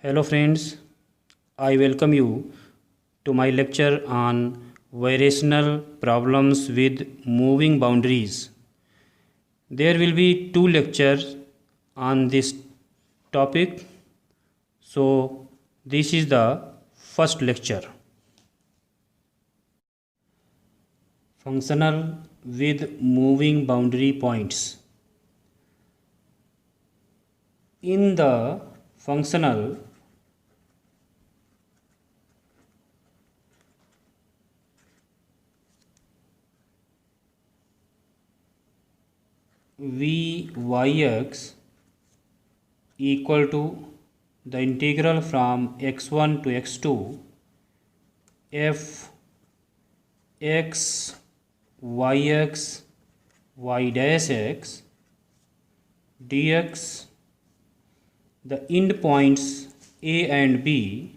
Hello friends, I welcome you to my lecture on variational problems with moving boundaries. There will be two lectures on this topic. So this is the first lecture. Functional with moving boundary points. In the functional, Vyx equal to the integral from x1 to x2 f x yx y dash x dx, the endpoints a and b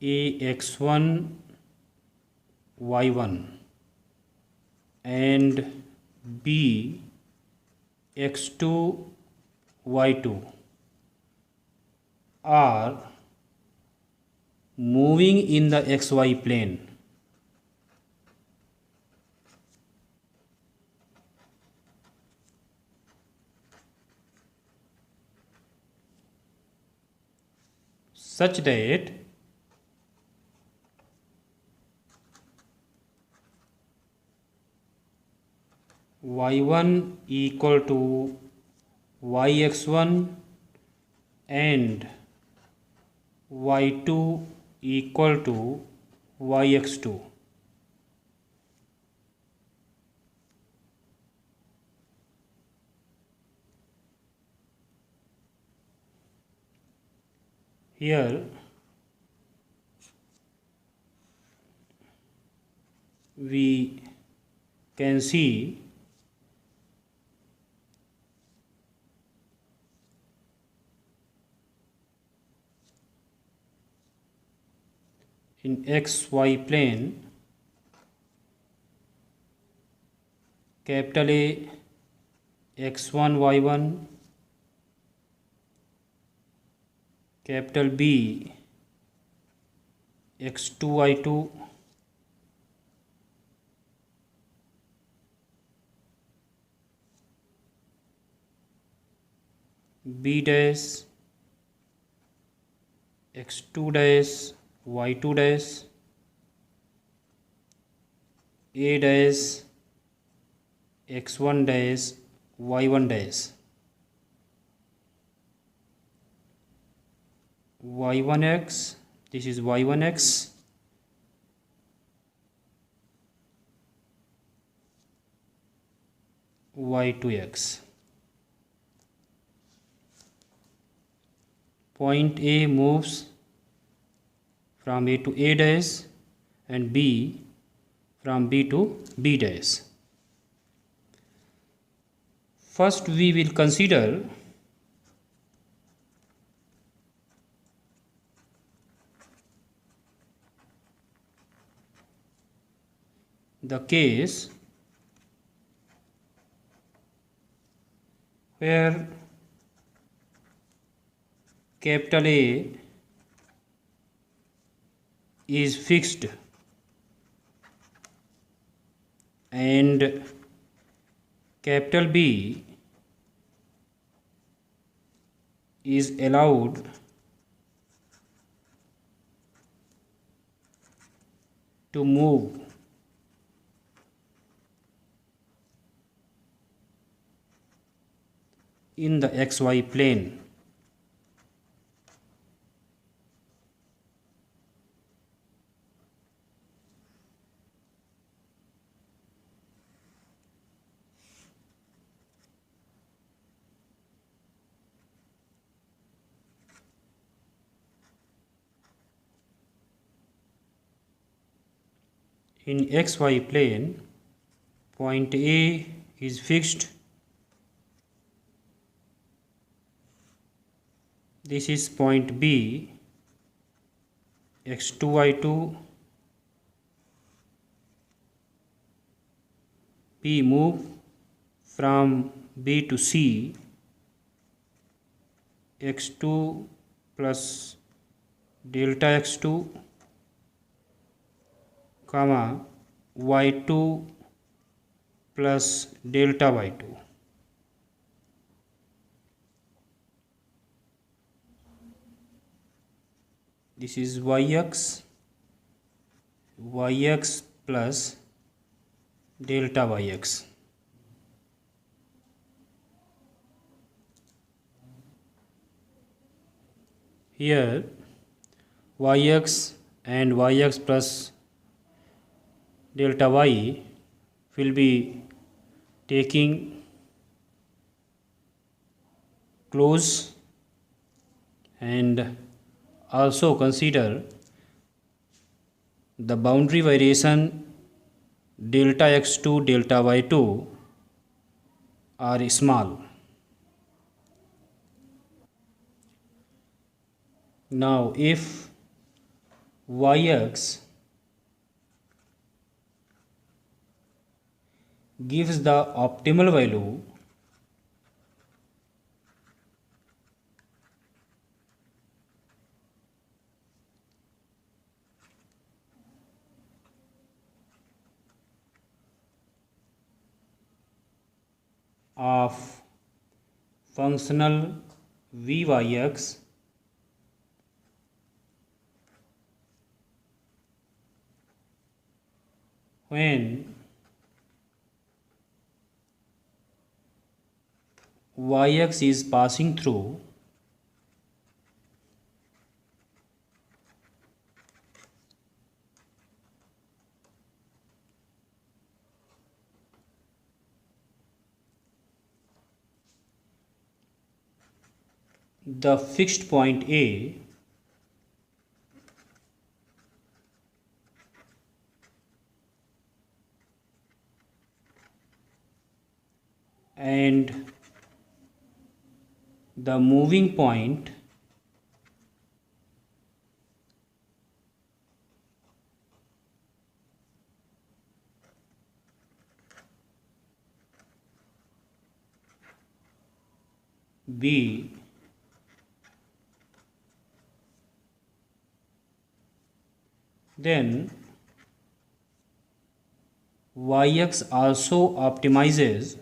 ax1 y1 and b x2 y2 are moving in the xy plane. Such that y1 equal to yx1 and y2 equal to yx2. Here we can see in xy plane capital A x1 y1, capital B x2 y2, B dash x2 dash y2 dash, A dash x1 dash y1 dash, y1x, this is y1x, y2x. Point A moves from A to A dash and B from B to B dash. First we will consider the case where capital A is fixed and capital B is allowed to move in the xy plane. In xy plane, point A is fixed this is point B, x2 y2, P move from B to C, x2 plus delta x2 comma y2 plus delta y2. This is yx plus delta yx. Here yx and yx plus delta y will be taking close, and also consider the boundary variation delta x2 delta y2 are small. Now if yx gives the optimal value of functional vyx when yx is passing through the fixed point A, and the moving point B, then yx also optimizes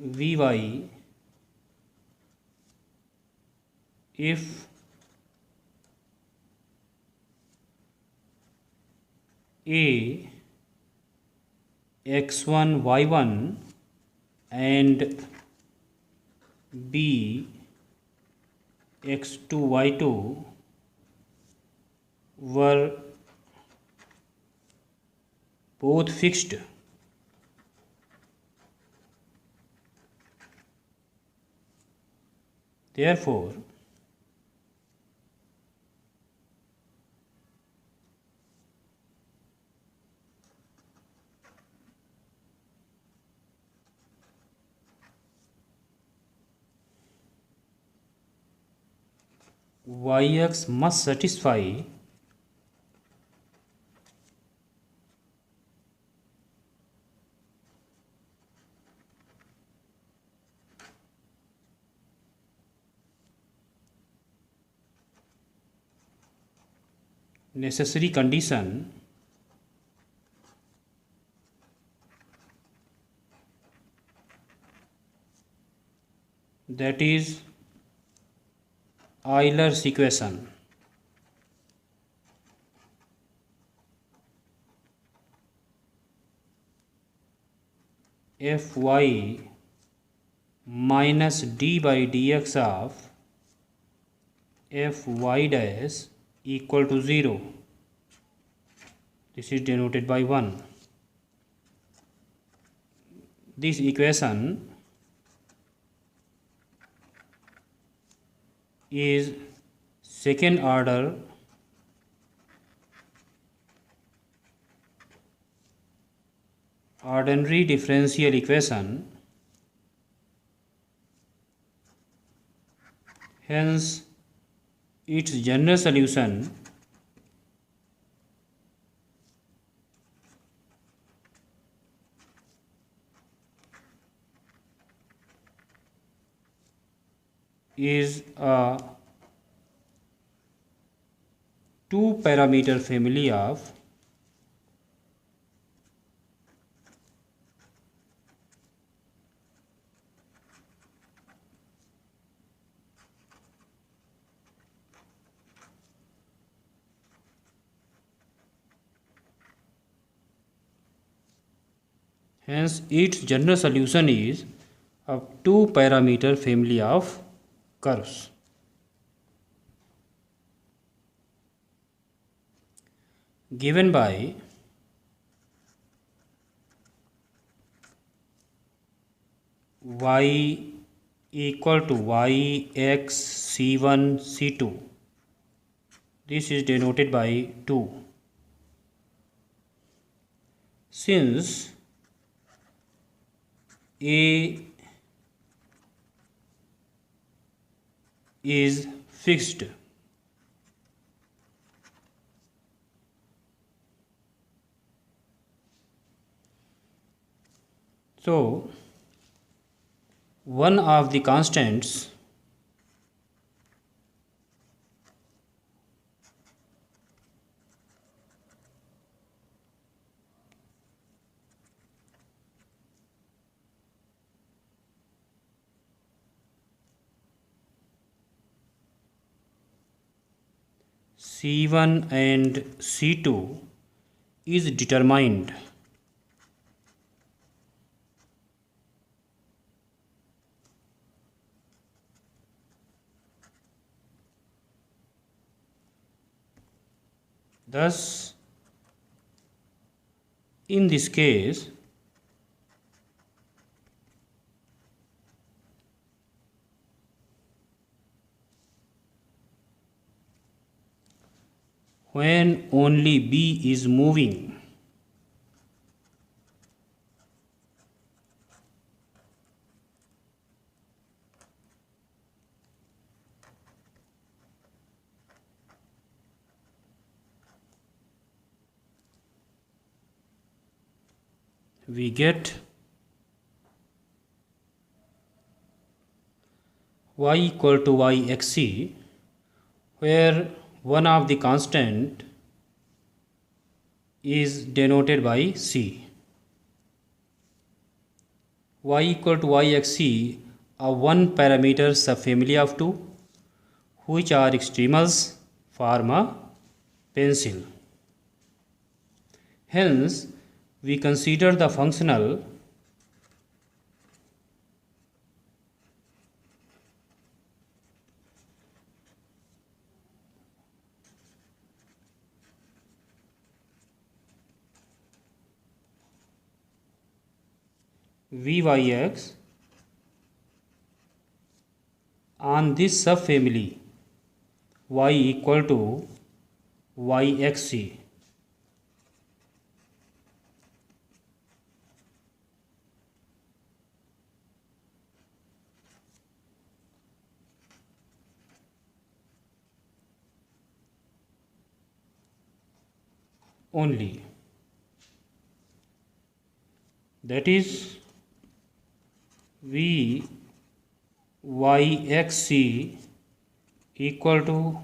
Vy if A x1 y1 and B x2 y2 were both fixed. Therefore, yx must satisfy necessary condition that is Euler's equation. Fy minus d by dx of Fy dash equal to 0. This is denoted by 1. This equation is second order ordinary differential equation. Hence, its general solution is a two-parameter family of hence its general solution is a two-parameter family of curves. Given by y equal to yx c1 c2. This is denoted by 2. Since a is fixed, so one of the constants C1 and C2 is determined thus in this case when only B is moving, we get y equal to yxc, where one of the constant is denoted by c. Y equal to yxc, a one parameter subfamily of two which are extremals form a pencil. Hence, we consider the functional Vyx on this subfamily y equal to yxc. Only, that is v yxc equal to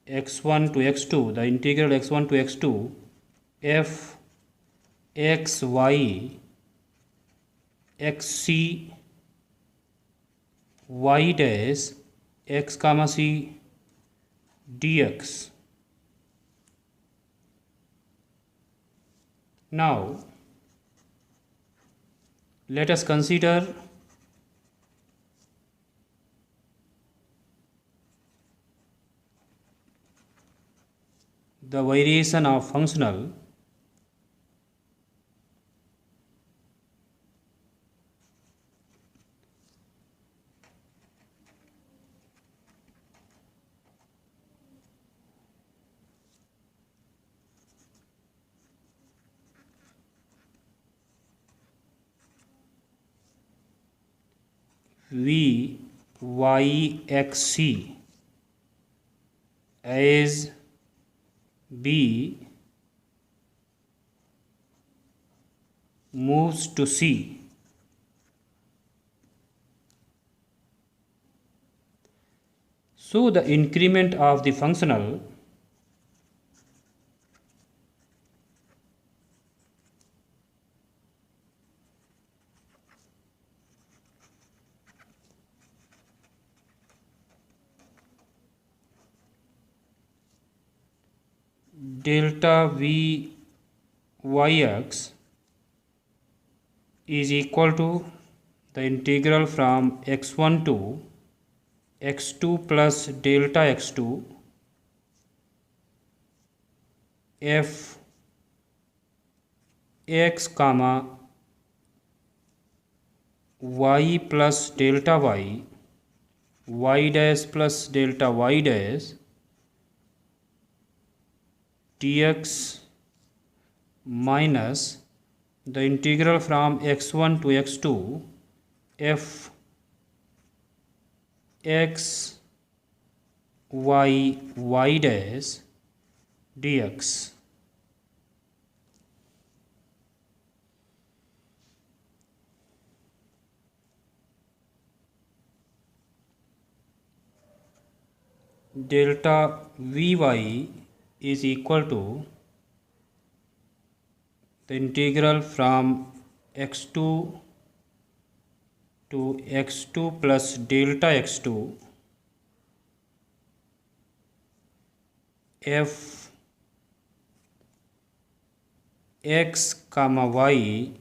x1 to x2, the integral x1 to x2 f xy xc y dash x comma c dx. Now let us consider the variation of functional v y x c as b moves to c, so the increment of the functional delta v yx is equal to the integral from x1 to x2 plus delta x2 f x comma y plus delta y dash plus delta y dash dx minus the integral from x1 to x2 f x y dash dx. Delta vy is equal to the integral from x2 to x2 plus delta x2 f x comma y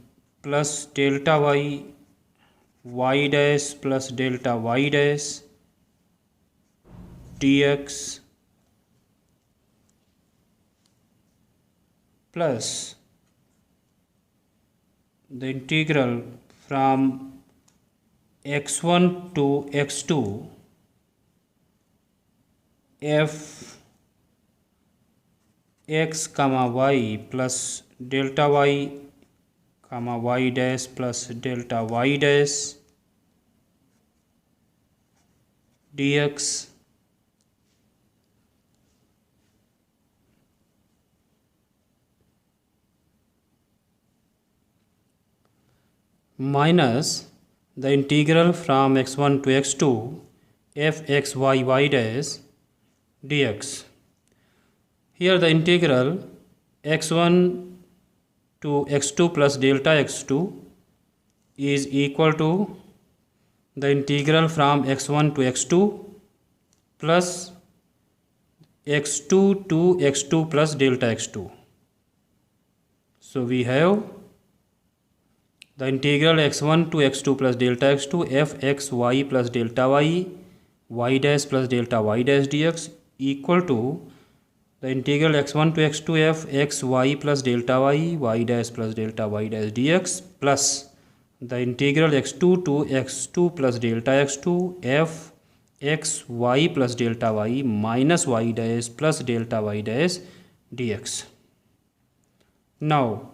plus delta y dash plus delta y dash dx plus the integral from x1 to x2 f x comma y plus delta y comma y dash plus delta y dash dx minus the integral from x1 to x2 f x y dash dx. Here the integral x1 to x2 plus delta x2 is equal to the integral from x1 to x2 plus x2 to x2 plus delta x2. So we have the integral x1 to x2 plus delta x2 f x y plus delta y dash plus delta y dash dx equal to the integral x1 to x2 f x y plus delta y dash plus delta y dash dx plus the integral x2 to x2 plus delta x2 f x y plus delta y minus y dash plus delta y dash dx. Now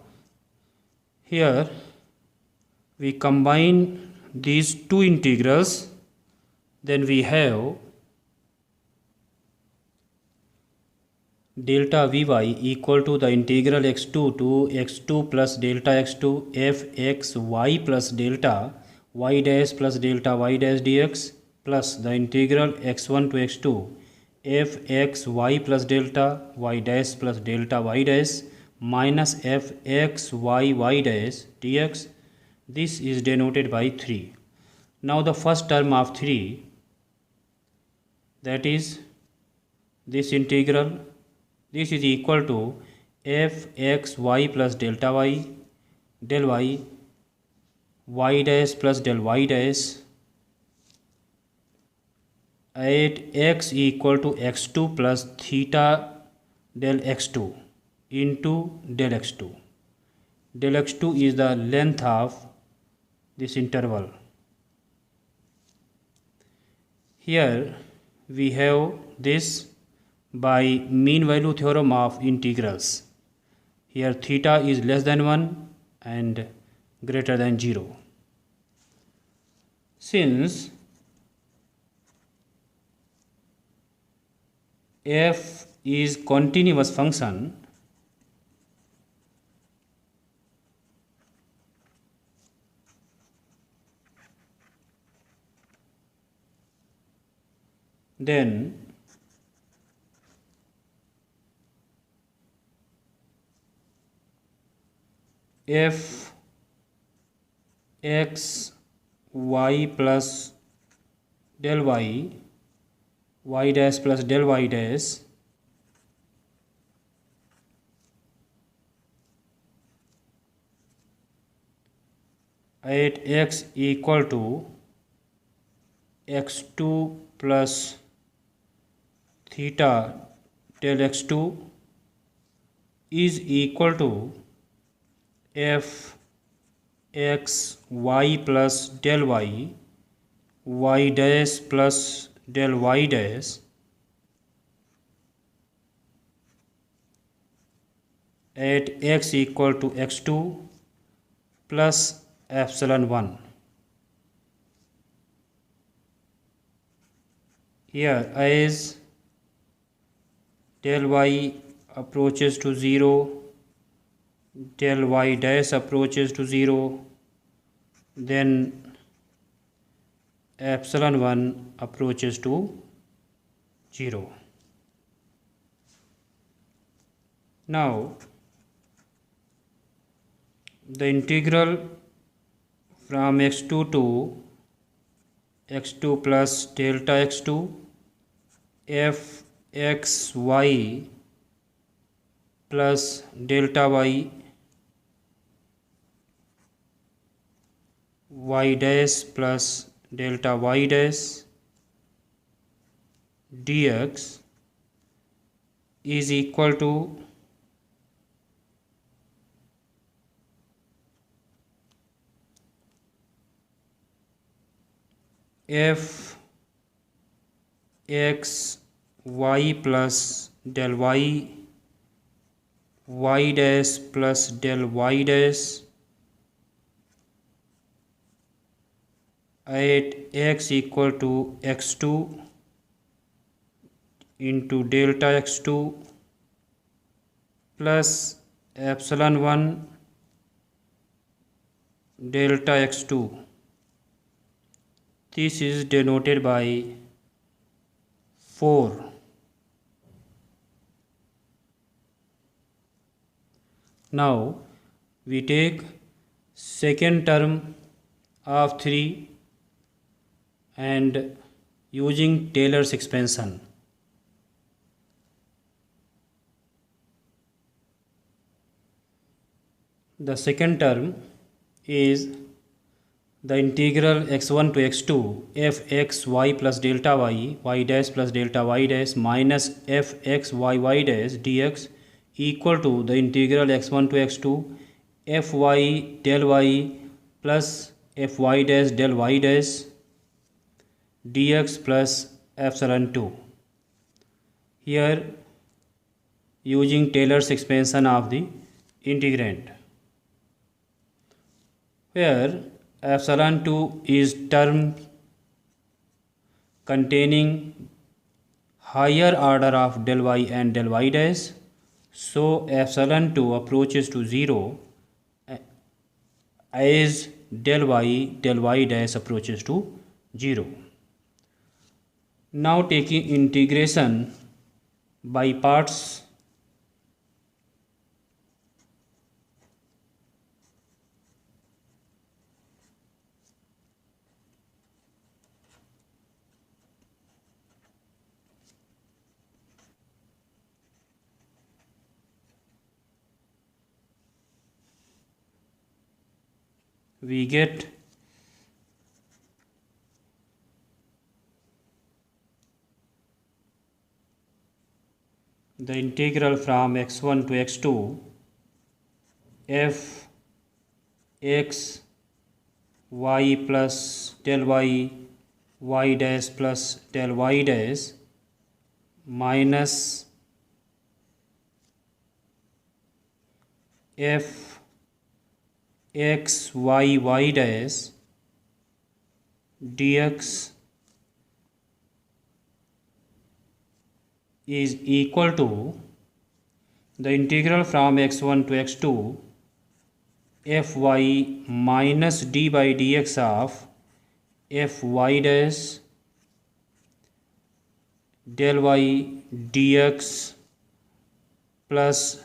here we combine these two integrals, then we have delta vy equal to the integral x2 to x2 plus delta x2 f x y plus delta y dash plus delta y dash dx plus the integral x1 to x2 f x y plus delta y dash plus delta y dash minus f x y dash dx. This is denoted by 3. Now the first term of 3, that is this integral, this is equal to f x y plus delta y del y dash plus del y dash at x equal to x2 plus theta del x2 into del x2. Del x2 is the length of this interval. Here we have this by mean value theorem of integrals. Here theta is less than 1 and greater than 0. Since f is continuous function, then f x y plus del y dash plus del y dash at x equal to x2 plus theta del x2 is equal to f x y plus del y dash plus del y dash at x equal to x2 plus epsilon 1. Here as del y approaches to 0, del y dash approaches to 0, then epsilon 1 approaches to 0. Now the integral from x2 to x2 plus delta x2 f x y plus delta y dash plus delta y dash dx is equal to f x y plus del y dash plus del y dash at x equal to x2 into delta x2 plus epsilon 1 delta x2. This is denoted by 4. Now we take second term of 3 and using Taylor's expansion. The second term is the integral x1 to x2 f x y plus delta y dash plus delta y dash minus f x y dash dx equal to the integral x1 to x2 f y del y plus f y dash del y dash dx plus epsilon 2. Here using Taylor's expansion of the integrand, where epsilon 2 is term containing higher order of del y and del y dash, so epsilon 2 approaches to 0 as del y dash approaches to 0. Now taking integration by parts, we get the integral from x1 to x2 f x y plus del y dash plus del y dash minus f x y dash dx is equal to the integral from x1 to x2 fy minus d by dx of fy dash del y dx plus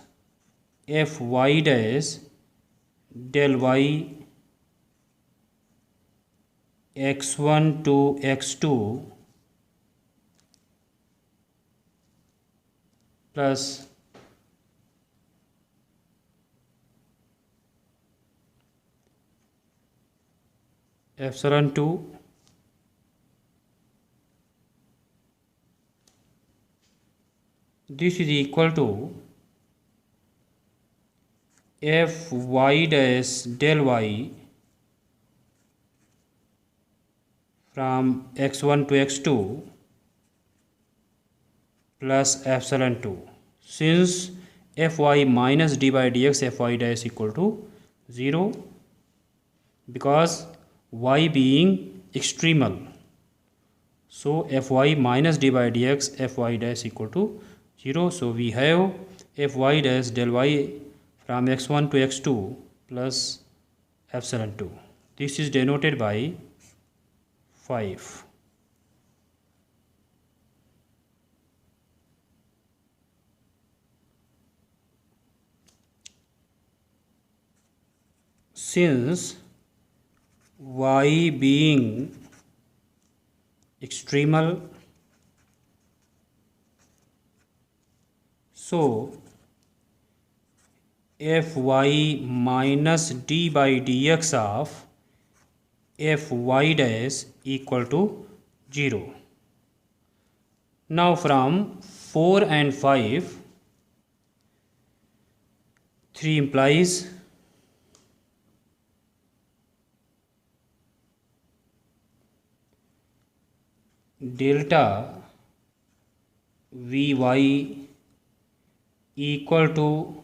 fy dash del y x1 to x2 plus epsilon 2 this is equal to fy dash del y from x1 to x2 plus epsilon 2. Since fy minus d by dx fy dash equal to 0 because y being extremal, so fy minus d by dx fy dash equal to 0. So we have fy dash del y from x1 to x2 plus epsilon 2. This is denoted by 5. Since y being extremal, so fy minus d by dx of fy dash equal to 0. Now from 4 and 5, 3 implies delta vy equal to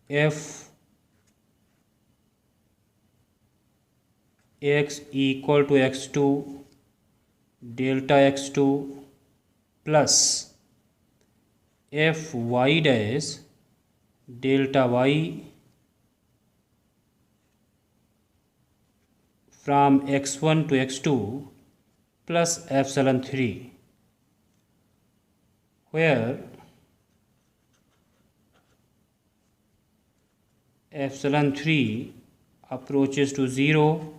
f x equal to x2 delta x2 plus fy dash delta y from x1 to x2 plus epsilon 3, where epsilon 3 approaches to 0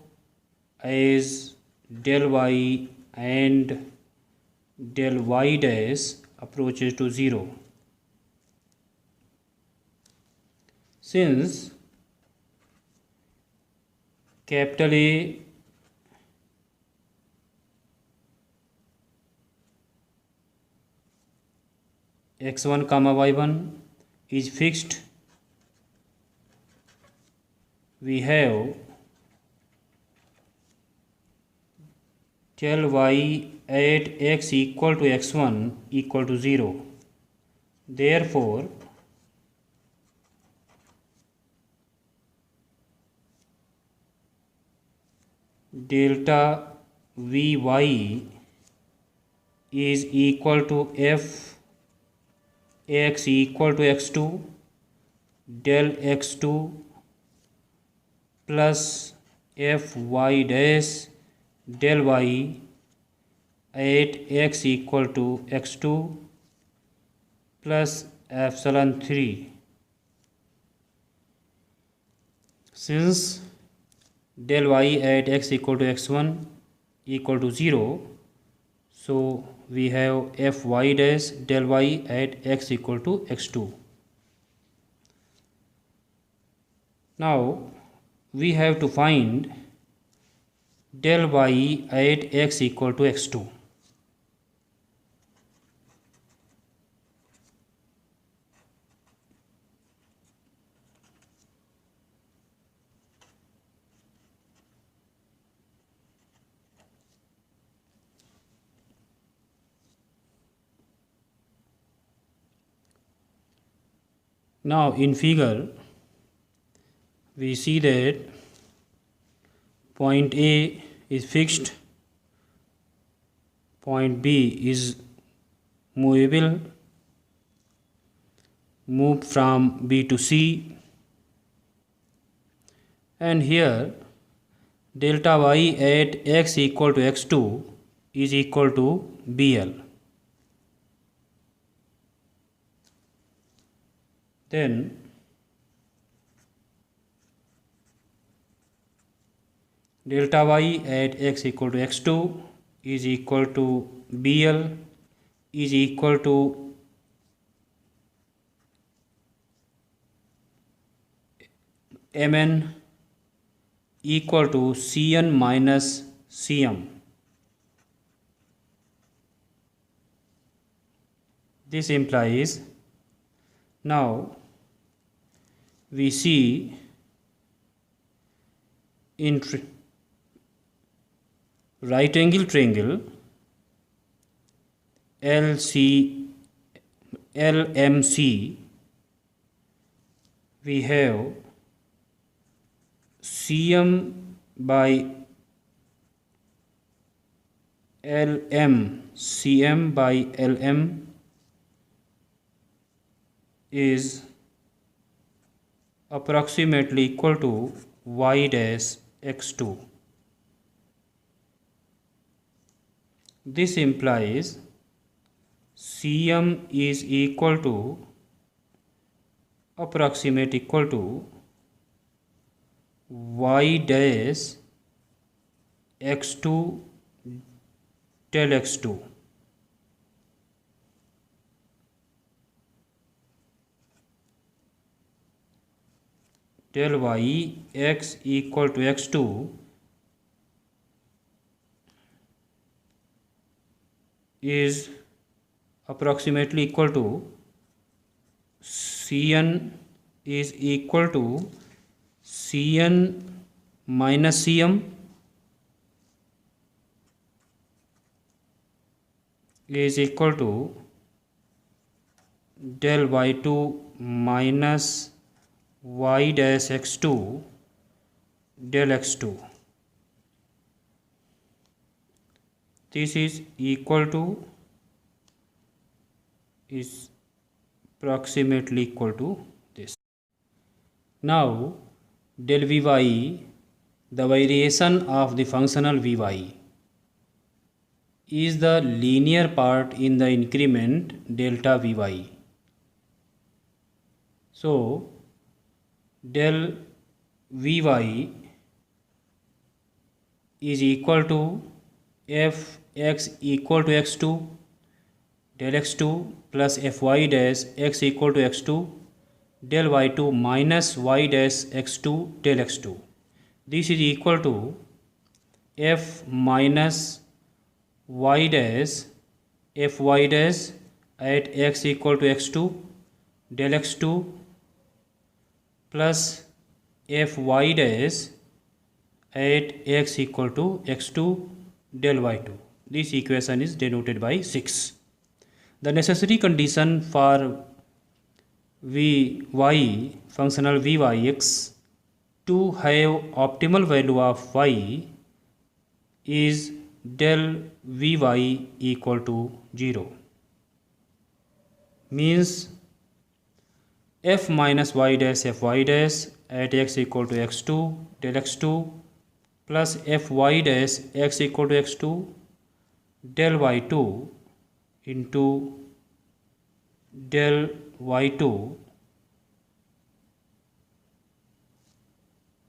as del y and del y dash approaches to 0. Since capital A x1 comma y1 is fixed, we have del y at x equal to x1 equal to 0. Therefore delta vy is equal to f x equal to x2 del x2 plus fy dash del y at x equal to x2 plus epsilon 3. Since del y at x equal to x1 equal to 0, so we have fy dash del y at x equal to x2. Now we have to find del y at x equal to x2. Now in figure we see that point A is fixed point B is movable, moved from B to C, and here delta y at x equal to x2 is equal to BL. Then delta y at x equal to x2 is equal to BL is equal to Mn equal to Cn minus Cm. This implies, now we see in right angle triangle LMC, we have Cm by Lm, Cm by Lm is approximately equal to y dash x2. This implies Cm is equal to approximate equal to y dash x2 del x2. Del y x equal to x2 is approximately equal to Cn is equal to Cn minus Cm is equal to del y2 minus y dash x2 del x2. This is equal to, is approximately equal to this. Now del Vy, the variation of the functional Vy, is the linear part in the increment delta Vy. So del Vy is equal to fx equal to x2 del x2 plus fy dash x equal to x2 del y2 minus y dash x2 del x2. This is equal to f minus y dash fy dash at x equal to x2 del x2 plus fy dash at x equal to x2 del y2. This equation is denoted by 6. The necessary condition for Vy, functional Vyx, to have optimal value of y is del Vy equal to 0. Means f minus y dash fy dash at x equal to x2 del x2 plus fy dash x equal to x2 del y2 into del y2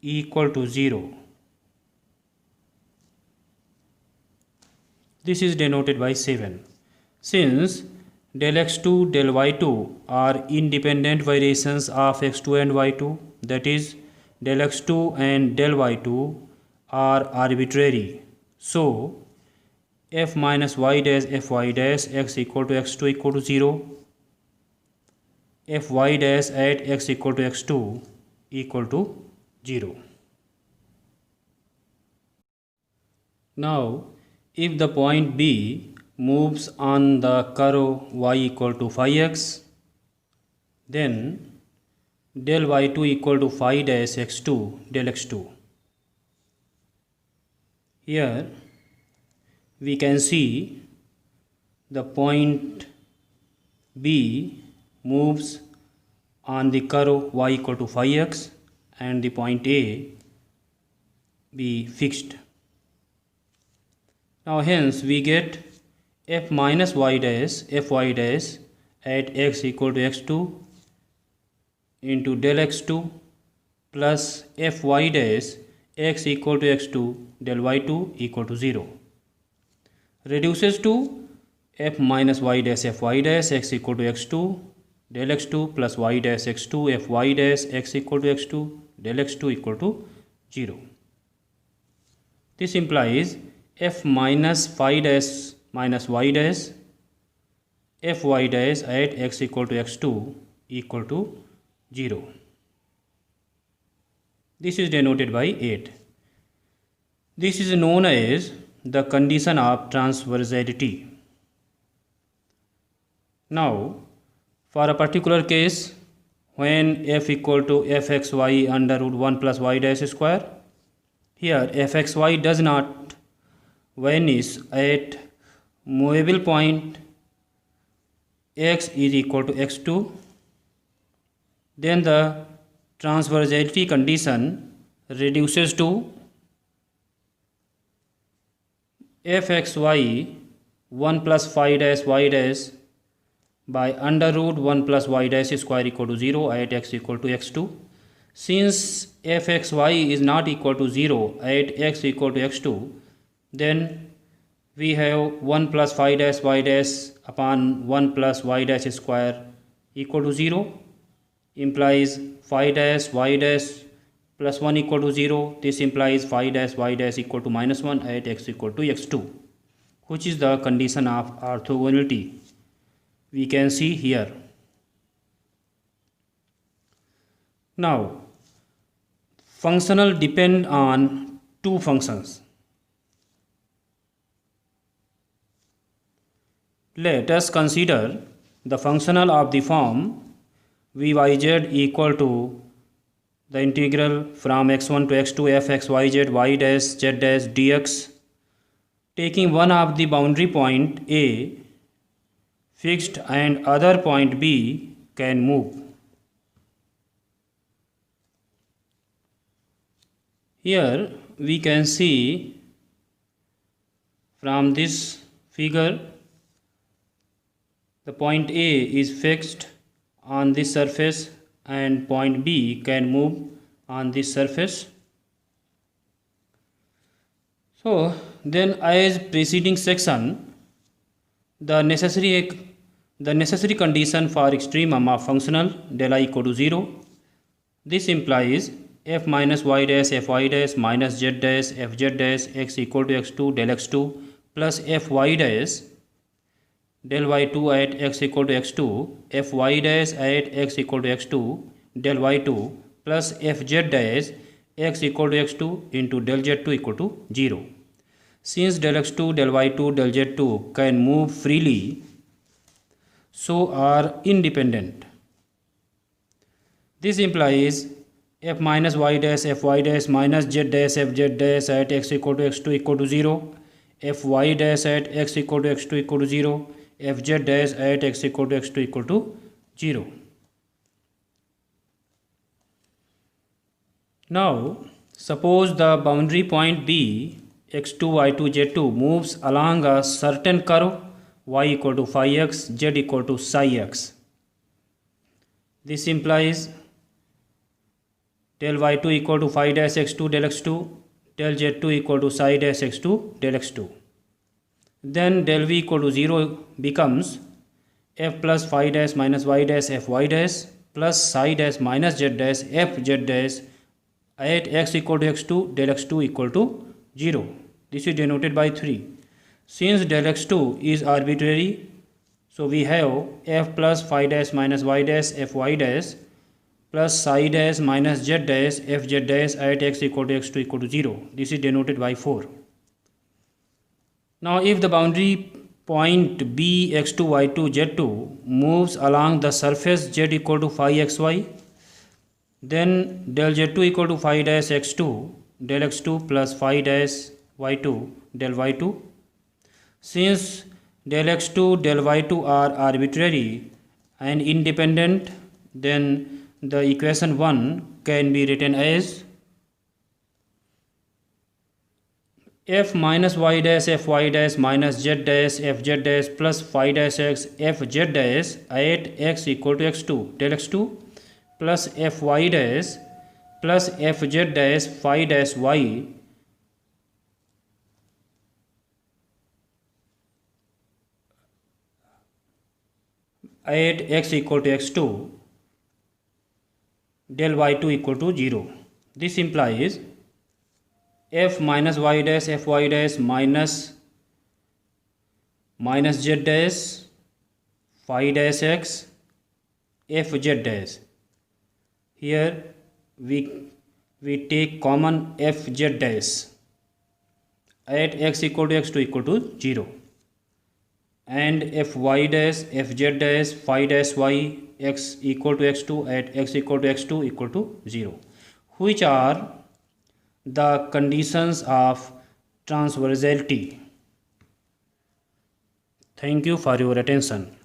equal to 0. This is denoted by 7. Since del x2 del y2 are independent variations of x2 and y2, that is del x2 and del y2 are arbitrary. So f minus y dash fy dash x equal to x2 equal to 0, fy dash at x equal to x2 equal to 0. Now if the point B moves on the curve y equal to phi x, then del y2 equal to phi dash x2 del x2. Here we can see the point B moves on the curve y equal to phi x and the point A be fixed. Now hence we get f minus y dash fy dash at x equal to x2 into del x2 plus fy dash x equal to x2 del y2 equal to 0 reduces to f minus y dash fy dash x equal to x2 del x2 plus y dash x2 fy dash x equal to x2 del x2 equal to 0. This implies f minus phi dash minus y dash fy dash at x equal to x2 equal to 0. This is denoted by 8. This is known as the condition of transversality. Now, for a particular case, when f equal to fxy under root 1 plus y dash square, here fxy does not vanish at movable point x is equal to x2, then the transversality condition reduces to fxy 1 plus phi dash y dash by under root 1 plus y dash square equal to 0 at x equal to x2. Since fxy is not equal to 0 at x equal to x2, then we have 1 plus phi dash y dash upon 1 plus y dash square equal to 0 implies phi dash y dash plus 1 equal to 0. This implies phi dash y dash equal to minus 1 at x equal to x2, which is the condition of orthogonality. We can see here. Now, functional depend on two functions. Let us consider the functional of the form vyz equal to the integral from x1 to x2 fxyz y dash z dash dx, taking one of the boundary point A fixed and other point B can move. Here we can see from this figure the point A is fixed on this surface and point B can move on this surface. So then, as preceding section, the necessary condition for extremum of functional del I equal to 0. This implies f minus y dash fy dash minus z dash fz dash x equal to x2 del x2 plus fy dash del y2 at x equal to x2 fy dash at x equal to x2 del y2 plus fz dash x equal to x2 into del z2 equal to 0. Since del x2 del y2 del z2 can move freely, so are independent. This implies f minus y dash fy dash minus z dash fz dash at x equal to x2 equal to 0, fy dash at x equal to x2 equal to 0, fz dash at x equal to x2 equal to 0. Now, suppose the boundary point B x2 y2 z2 moves along a certain curve y equal to phi x, z equal to psi x. This implies del y2 equal to phi dash x2 del x2, del z2 equal to psi dash x2 del x2. Then del v equal to 0 becomes f plus phi dash minus y dash fy dash plus psi dash minus z dash fz dash at x equal to x2 del x2 equal to 0. This is denoted by 3. Since del x2 is arbitrary, so we have f plus phi dash minus y dash fy dash plus psi dash minus z dash fz dash at x equal to x2 equal to 0. This is denoted by 4. Now, if the boundary point B x2 y2 z2 moves along the surface z equal to phi xy, then del z2 equal to phi dash x2 del x2 plus phi dash y2 del y2. Since del x2, del y2 are arbitrary and independent, then the equation 1 can be written as f minus y dash fy dash minus z dash fz dash plus phi dash x fz dash at x equal to x2 del x2 plus fy dash plus fz dash phi dash y at x equal to x2 del y2 equal to 0. This implies f minus y dash fy dash minus z dash phi dash x fz dash. Here we take common fz dash at x equal to x2 equal to 0, and fy dash fz dash phi dash y x equal to x2 at x equal to x2 equal to 0, which are the conditions of transversality. Thank you for your attention.